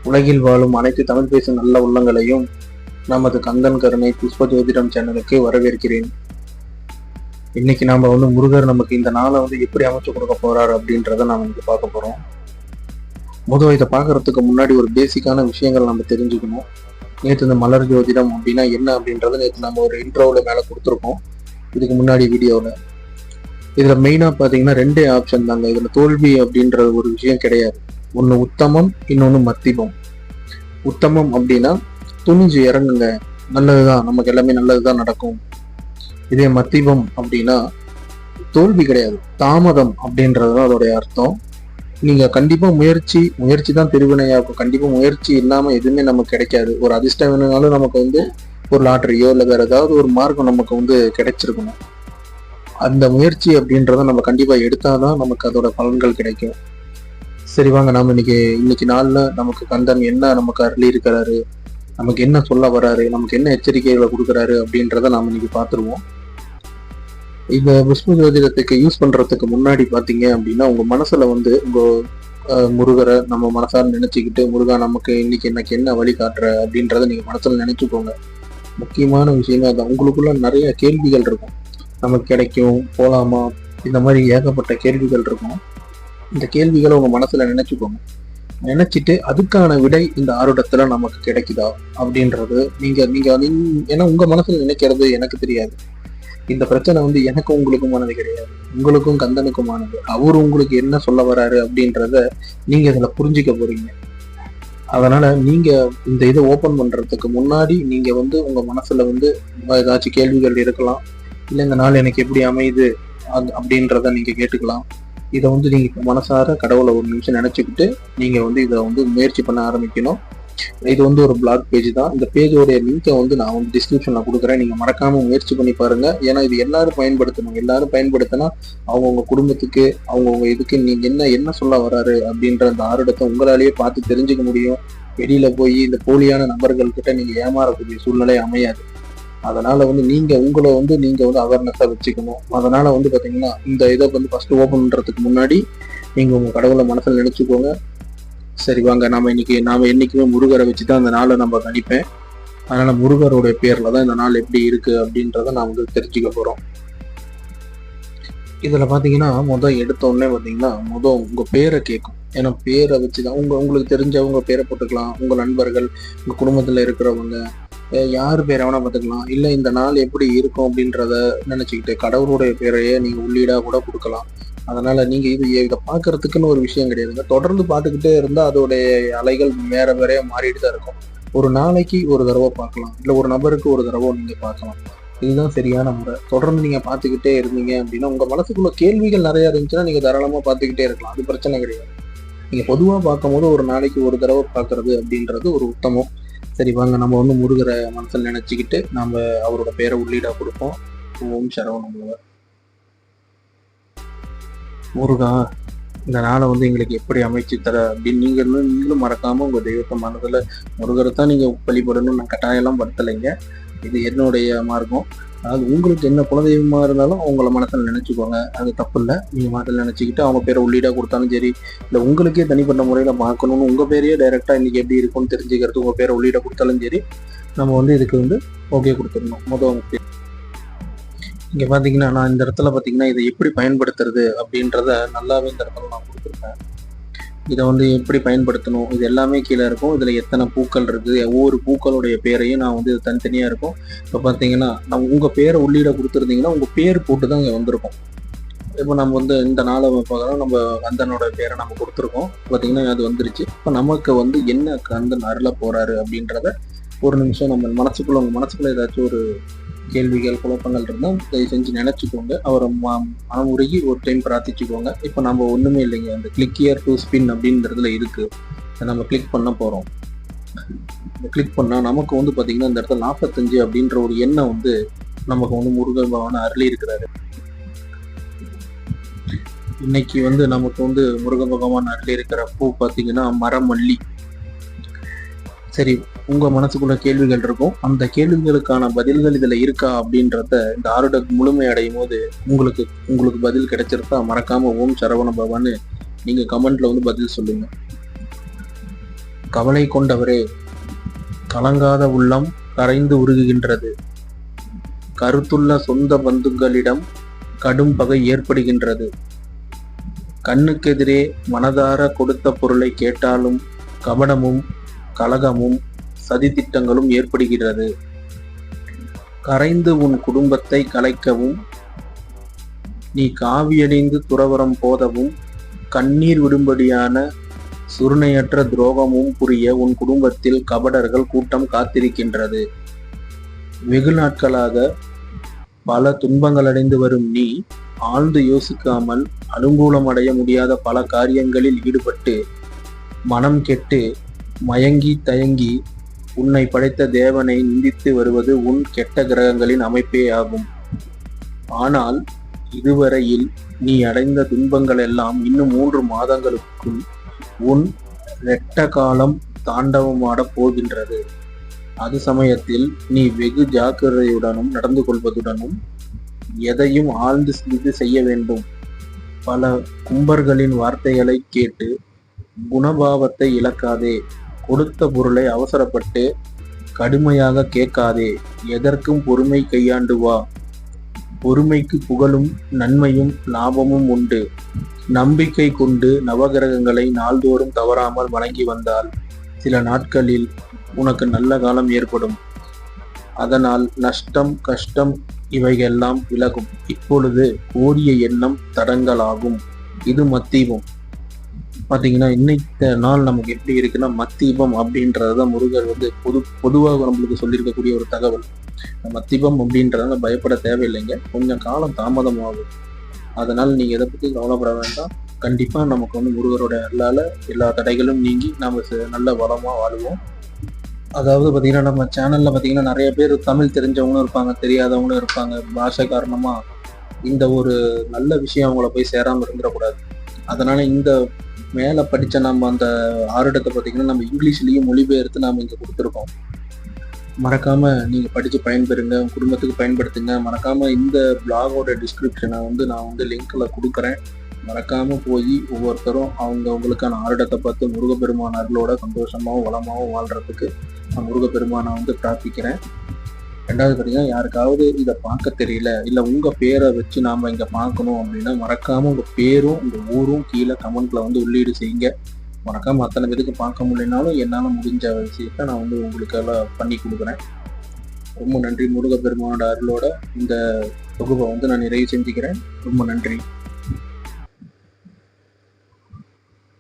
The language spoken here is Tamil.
உலகில் வாழும் அனைத்து தமிழ் பேசும் நல்ல உள்ளங்களையும் நமது கந்தன் கருணை புஷ்ப ஜோதிடம் சேனலுக்கு வரவேற்கிறேன். இன்னைக்கு நாம முருகர் நமக்கு இந்த நாளை எப்படி அமைச்சு கொடுக்க போறாரு அப்படின்றத நாம இங்க பார்க்க போறோம். முதல் இதை பார்க்கறதுக்கு முன்னாடி ஒரு பேசிக்கான விஷயங்கள் நம்ம தெரிஞ்சுக்கணும். நேற்று இந்த மலர் ஜோதிடம் அப்படின்னா என்ன அப்படின்றத நேற்று நம்ம ஒரு இன்ட்ரோல மேல கொடுத்துருக்கோம். இதுக்கு முன்னாடி வீடியோல இதுல மெயினா பாத்தீங்கன்னா ரெண்டே ஆப்ஷன் தாங்க. இதுல தோல்வி அப்படின்ற ஒரு விஷயம் கிடையாது. ஒண்ணு உத்தமம், இன்னொன்னு மத்தியமம். உத்தமம் அப்படின்னா துணிஞ்சு இறங்குங்க, நல்லதுதான், நமக்கு எல்லாமே நல்லதுதான் நடக்கும். இதே மத்தியமம் அப்படின்னா தோல்வி கிடையாது, தாமதம் அப்படின்றதுதான் அதோடைய அர்த்தம். நீங்க கண்டிப்பா முயற்சி தான் திருவினையாகும். கண்டிப்பா முயற்சி இல்லாம எதுவுமே நமக்கு கிடைக்காது. ஒரு அதிர்ஷ்டம் வேணும்னாலும் நமக்கு ஒரு லாட்டரியோ இல்ல வேற ஏதாவது ஒரு மார்க்கம் நமக்கு கிடைச்சிருக்கணும். அந்த முயற்சி அப்படின்றத நம்ம கண்டிப்பா எடுத்தாதான் நமக்கு அதோட பலன்கள் கிடைக்கும். சரி வாங்க, நாம இன்னைக்கு நாள்ல நமக்கு கந்தன் என்ன நமக்கு அருளி இருக்கிறாரு, நமக்கு என்ன சொல்ல வராரு, நமக்கு என்ன எச்சரிக்கைகளை கொடுக்குறாரு அப்படின்றத நாம இன்னைக்கு பார்த்துருவோம். இந்த புஷ்ப ஜோதிடத்துக்கு யூஸ் பண்றதுக்கு முன்னாடி பாத்தீங்க அப்படின்னா உங்க மனசுல உங்க முருகரை நம்ம மனசார நினைச்சுக்கிட்டு, முருகா நமக்கு இன்னைக்கு என்ன வழி காட்டுற அப்படின்றத நீங்க மனசுல நினைச்சுக்கோங்க. முக்கியமான விஷயமே அதான். உங்களுக்குள்ள நிறைய கேள்விகள் இருக்கும், நமக்கு கிடைக்கும், போலாமா, இந்த மாதிரி ஏகப்பட்ட கேள்விகள் இருக்கும். இந்த கேள்விகளை உங்க மனசுல நினைச்சுக்கோங்க. நினைச்சிட்டு அதுக்கான விடை இந்த ஆருடத்துல நமக்கு கிடைக்குதா அப்படின்றது நீங்க நீங்க ஏன்னா உங்க மனசுல நினைக்கிறது எனக்கு தெரியாது. இந்த பிரச்சனை எனக்கும் உங்களுக்குமானது கிடையாது, உங்களுக்கும் கந்தனுக்குமானது. அவரு உங்களுக்கு என்ன சொல்ல வராரு அப்படின்றத நீங்க இதுல புரிஞ்சுக்க போறீங்க. அதனால நீங்க இந்த இதை ஓபன் பண்றதுக்கு முன்னாடி நீங்க உங்க மனசுல ஏதாச்சும் கேள்விகள் இருக்கலாம். இல்ல இந்த நாள் எனக்கு எப்படி அமையுது அப்படின்றத நீங்க கேட்டுக்கலாம். இதை நீங்க மனசார கடவுளை ஒரு நிமிஷம் நினைச்சுக்கிட்டு நீங்க இதை முயற்சி பண்ண ஆரம்பிக்கணும். இது ஒரு பிளாக் பேஜ் தான். இந்த பேஜோடைய லிங்கை நான் டிஸ்கிரிப்ஷன்ல கொடுக்குறேன். நீங்க மறக்காம முயற்சி பண்ணி பாருங்க. ஏன்னா இது எல்லாரும் பயன்படுத்தணும். எல்லாரும் பயன்படுத்தினா அவங்கவுங்க குடும்பத்துக்கு, அவங்கவுங்க இதுக்கு நீங்க என்ன சொல்ல வராரு அப்படின்ற அந்த ஆருடத்தை உங்களாலேயே பார்த்து தெரிஞ்சுக்க முடியும். வெளியில போய் இந்த போலியான நபர்கள் கிட்ட நீங்க ஏமாறக்கூடிய சூழ்நிலை அமையாது. அதனால நீங்க உங்களை நீங்க அவேர்னஸா வச்சுக்கணும். அதனால பாத்தீங்கன்னா இந்த இதை ஃபர்ஸ்ட் ஓபன் பண்றதுக்கு முன்னாடி நீங்க உங்க கடவுளை மனசுல நினைச்சுக்கோங்க. சரி வாங்க, நாம என்னைக்குமே முருகரை வச்சுதான் அந்த நாளை நம்ம கணிப்பேன். அதனால முருகருடைய பேர்ல தான் இந்த நாள் எப்படி இருக்கு அப்படின்றத நான் தெரிஞ்சுக்க போறோம். இதுல பாத்தீங்கன்னா எடுத்த உடனே பாத்தீங்கன்னா உங்க பேரை கேட்கும். ஏன்னா பேரை வச்சுதான் உங்களுக்கு தெரிஞ்சவங்க பேரை போட்டுக்கலாம். உங்க நண்பர்கள், உங்க குடும்பத்துல இருக்கிறவங்க, யார் பேரை வேணா பார்த்துக்கலாம். இல்லை இந்த நாள் எப்படி இருக்கும் அப்படின்றத நினைச்சுக்கிட்டு கடவுளுடைய பேரையே நீங்க உள்ளீடா கூட கொடுக்கலாம். அதனால நீங்க இதை பார்க்கறதுக்குன்னு ஒரு விஷயம் கிடையாதுங்க. தொடர்ந்து பார்த்துக்கிட்டே இருந்தா அதோடைய அலைகள் வேற வேறையா மாறிட்டு தான் இருக்கும். ஒரு நாளைக்கு ஒரு தடவை பார்க்கலாம், இல்லை ஒரு நபருக்கு ஒரு தடவை நீங்க பார்க்கலாம். இதுதான் சரியான முறை. தொடர்ந்து நீங்க பார்த்துக்கிட்டே இருந்தீங்க அப்படின்னா உங்க மனசுக்குள்ள கேள்விகள் நிறைய இருந்துச்சுன்னா நீங்க தாராளமா பார்த்துக்கிட்டே இருக்கலாம். அது பிரச்சனை கிடையாது. நீங்க பொதுவா பார்க்கும்போது ஒரு நாளைக்கு ஒரு தடவை பார்க்கறது அப்படின்றது ஒரு உத்தமம். சரி வாங்க, நம்ம முருகரை மனசில் நினைச்சுக்கிட்டு நம்ம அவரோட பேரை உள்ளீடா கொடுப்போம். ஓம் சரவண முருகா, இந்த நாளை எங்களுக்கு எப்படி அமைச்சு தர அப்படின்னு நீங்களும் மறக்காம உங்க தெய்வத்தை மனதுல முருகரை தான் நீங்க வழிபடணும்னு நான் கட்டாயம்லாம் படுத்தலைங்க. இது என்னுடைய மார்க்கம். அதாவது உங்களுக்கு என்ன குலதெய்வமா இருந்தாலும் அவங்கள மனசுல நினைச்சுக்கோங்க, அது தப்பு இல்லை. நீங்க மனசுல நினைச்சுக்கிட்டு அவங்க பேரை உள்ளீடா கொடுத்தாலும் சரி, இல்லை உங்களுக்கே தனிப்பட்ட முறையில பார்க்கணும்னு உங்க பேரையே டைரக்டா இன்னைக்கு எப்படி இருக்கும்னு தெரிஞ்சுக்கிறது உங்க பேரை உள்ளீடா கொடுத்தாலும் சரி, நம்ம இதுக்கு ஓகே கொடுத்துடணும். இங்க பாத்தீங்கன்னா நான் இந்த இடத்துல பாத்தீங்கன்னா இதை எப்படி பயன்படுத்துறது அப்படின்றத நல்லாவே இந்த இடத்துல நான் கொடுத்துருக்கேன். இதை எப்படி பயன்படுத்தணும் இது எல்லாமே கீழே இருக்கும். இதுல எத்தனை பூக்கள் இருக்குது, ஒவ்வொரு பூக்களுடைய பேரையும் நான் இது தனித்தனியா இருக்கும். இப்போ பார்த்தீங்கன்னா நம்ம உங்க பேரை உள்ளீட கொடுத்துருந்தீங்கன்னா உங்க பேர் போட்டு தான் இங்கே வந்திருக்கும். இப்போ நம்ம இந்த நாளை பார்க்குறோம், நம்ம கந்தனோட பேரை நம்ம கொடுத்துருக்கோம். பார்த்தீங்கன்னா அது வந்துருச்சு. இப்போ நமக்கு என்ன கந்தன் அருள போறாரு அப்படின்றத ஒரு நிமிஷம் நம்ம உங்க மனசுக்குள்ள ஏதாச்சும் ஒரு கேள்விகள், குழப்பங்கள் இருந்தால் தயவு செஞ்சு நினைச்சுக்கோங்க. அவரை மனமுருகி ஒரு டைம் பிரார்த்திச்சுக்கோங்க. இப்போ நம்ம ஒண்ணுமே இல்லைங்க, அந்த கிளிக் ஹியர் டு ஸ்பின் அப்படின்றதுல இருக்கு. நம்ம கிளிக் பண்ண போறோம். கிளிக் பண்ணா நமக்கு பாத்தீங்கன்னா இந்த இடத்துல 45 அப்படின்ற ஒரு எண்ணம் நமக்கு முருகன் பகவான் அருளி இருக்கிறாரு. இன்னைக்கு நமக்கு முருகன் பகவான் அருளி இருக்கிற பூ பாத்தீங்கன்னா மரமல்லி. சரி, உங்க மனசுக்குள்ள கேள்விகள் இருக்கும். அந்த கேள்விகளுக்கான பதில்கள் இதுல இருக்கா அப்படின்றத இந்த ஆருட முழுமை அடையும் போது உங்களுக்கு பதில் கிடைச்சிருந்தா மறக்காம ஓம் சரவண பவான்னு நீங்க கமெண்ட்ல பதில் சொல்லுங்க. கவலை கொண்டவரே, கலங்காத உள்ளம் கரைந்து உருகுகின்றது. கருத்துள்ள சொந்த பந்துக்களிடம் கடும் பகை ஏற்படுகின்றது. கண்ணுக்கெதிரே மனதார கொடுத்த பொருளை கேட்டாலும் கபடமும் கலகமும் சதித்திட்டங்களும் ஏற்படுகிறது. கரைந்து உன் குடும்பத்தை கலைக்கவும், நீ காவியடைந்து துறவரம் போதவும், கண்ணீர் விடும்படியான சுருணையற்ற துரோகமும் புரிய உன் குடும்பத்தில் கபடர்கள் கூட்டம் காத்திருக்கின்றது. வெகு நாட்களாக பல துன்பங்களடைந்து வரும் நீ ஆழ்ந்து யோசிக்காமல் அனுகூலம் அடைய முடியாத பல காரியங்களில் ஈடுபட்டு மனம் கெட்டு மயங்கி தயங்கி உன்னை படைத்த தேவனை நிந்தித்து வருவது உன் கெட்ட கிரகங்களின் அமைப்பே ஆகும். ஆனால் இதுவரையில் நீ அடைந்த துன்பங்கள் எல்லாம் இன்னும் 3 மாதங்களுக்குள் உன் ரெட்ட காலம் தாண்டவமாடப் போகின்றது. அது சமயத்தில் நீ வெகு ஜாக்கிரதையுடனும் நடந்து கொள்வதுடனும் எதையும் ஆழ்ந்து சிந்தித்து செய்ய வேண்டும். பல கும்பர்களின் வார்த்தைகளை கேட்டு குணபாவத்தை இழக்காதே. கொடுத்த பொருளை அவசரப்பட்டு கடுமையாக கேட்காதே. எதற்கும் பொறுமை கையாண்டு வா. பொறுமைக்கு புகழும் நன்மையும் லாபமும் உண்டு. நம்பிக்கை கொண்டு நவகிரகங்களை நாள்தோறும் தவறாமல் வணங்கி வந்தால் சில நாட்களில் உனக்கு நல்ல காலம் ஏற்படும். அதனால் நஷ்டம் கஷ்டம் இவையெல்லாம் விலகும். இப்பொழுது கோரிய எண்ணம் தடங்கலாகும். இது மத்தீபம். பார்த்தீங்கன்னா இன்னைக்கு நாள் நமக்கு எப்படி இருக்குன்னா, மத்தீபம் அப்படின்றத முருகர் பொதுவாக நம்மளுக்கு சொல்லியிருக்கக்கூடிய ஒரு தகவல். மத்தீபம் அப்படின்றதால பயப்பட தேவையில்லைங்க. கொஞ்சம் காலம் தாமதம் ஆகும். அதனால் நீங்கள் எதை பற்றி கவலைப்பட வேண்டாம். கண்டிப்பாக நமக்கு முருகரோட அருளால எல்லா தடைகளும் நீங்கி நாம் நல்ல வளமாக வாழுவோம். அதாவது பார்த்தீங்கன்னா, நம்ம சேனலில் பார்த்தீங்கன்னா நிறைய பேர் தமிழ் தெரிஞ்சவங்களும் இருப்பாங்க, தெரியாதவங்களும் இருப்பாங்க. பாஷை காரணமாக இந்த ஒரு நல்ல விஷயம் அவங்கள போய் சேராமல் இருந்துடக்கூடாது. அதனால் இந்த மேலே படித்த நம்ம அந்த ஆருடத்தை பார்த்தீங்கன்னா நம்ம இங்கிலீஷ்லேயும் மொழிபெயர்த்து நாம் இங்கே கொடுத்துருக்கோம். மறக்காமல் நீங்கள் படித்து பயன்பெறுங்க, உங்கள் குடும்பத்துக்கு பயன்படுத்துங்க. மறக்காமல் இந்த பிளாகோட டிஸ்கிரிப்ஷனை நான் லிங்க்கில் கொடுக்குறேன். மறக்காமல் போய் ஒவ்வொருத்தரும் அவங்களுக்கான ஆருடத்தை பார்த்து முருகப்பெருமான் அருளோட சந்தோஷமாகவும் வளமாகவும் வாழ்கிறதுக்கு நான் முருகப்பெருமானை பிரார்த்திக்கிறேன். ரெண்டாவது பார்த்தீங்கன்னா, யாருக்காவது இதை பார்க்க தெரியல, இல்லை உங்கள் பேரை வச்சு நாம் இங்கே பார்க்கணும் அப்படின்னா மறக்காமல் உங்கள் பேரும் உங்கள் ஊரும் கீழே கமெண்ட்டில் உள்ளீடு செய்யுங்க. மறக்காமல் அத்தனை பேருக்கு பார்க்க முடியலனாலும் என்னால் முடிஞ்ச விஷயத்தை நான் உங்களுக்கெல்லாம் பண்ணி கொடுக்குறேன். ரொம்ப நன்றி. முருகப்பெருமானோட அருளோட இந்த தொகுப்பை நான் நிறைவு செஞ்சுக்கிறேன். ரொம்ப நன்றி.